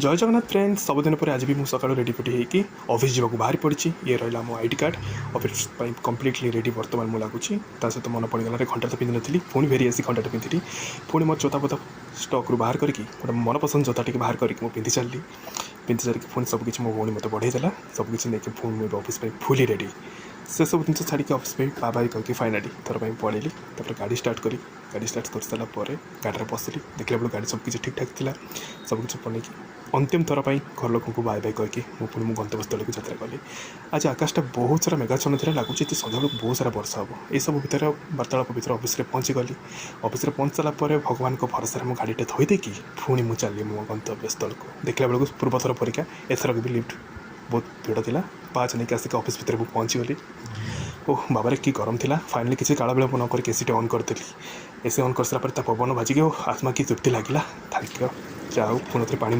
जय जगन्नाथ फ्रेंड्स सबुदिन पर आज भी मुझे सकाळु रेडी पेटी होगी ऑफिस जावाक बाहरी पड़ी। ये रहा मो ID card office completely ready बर्तमान मुझे लगुच सहित मन पड़गला घंटा तो पिंधि नी पुणी फेरी आसी घंटा पिंधि पुणी मोर जोता पोता स्टक रू बाहर करके गोटे मन पसंद जोता टी बाहर करके पिंधि सारी पिंधि सारिक पुणी सबकि मो भौणी मत बढ़ेदेला सबकि नहीं पुणी मुझे ऑफिस फुली रेडी से सब जिन छाड़ी ऑफिस बाय बाय करके फाइनाली थर पलैली गाड़ी स्टार्ट करी गाड़ी स्टार्ट कर सारापर गाड़ी बसली देखला बेलू गाड़ी सबकि ठीक ठाक थी सबकि बनई अंतिम थर पर घर लोक बाय बाय करके पुणी मो गंतव्यस्थल को यात्रा कली। आज आकाशटा बहुत सारा मेघाच्छन्न था लगुच सन्ध्या बेलू बहुत सारा वर्षा हम ये सब भर वार्तालाप भर ऑफिस पहुँची गली ऑफिस पहुँच सारापर भगवान को भरोसा मो गाड़ीटे थईदेकी पुणी मुझे चली मो गंतव्यस्थल को देखला बेलू पूर्व थर परीक्षा एथरक भी लिफ्ट बहुत भीड़ था पाँच नहीं आसिक ऑफिस भर पहुँची गली। ओह बाबारे कि गरम था फाइनाली किसी काल विलंब नक एसीटे ऑन करदेली एसी ऑन कर सारापर पवन बाजिक आत्मा की तृप्ति लगे थैंक यू जाओ पुणी थे पानी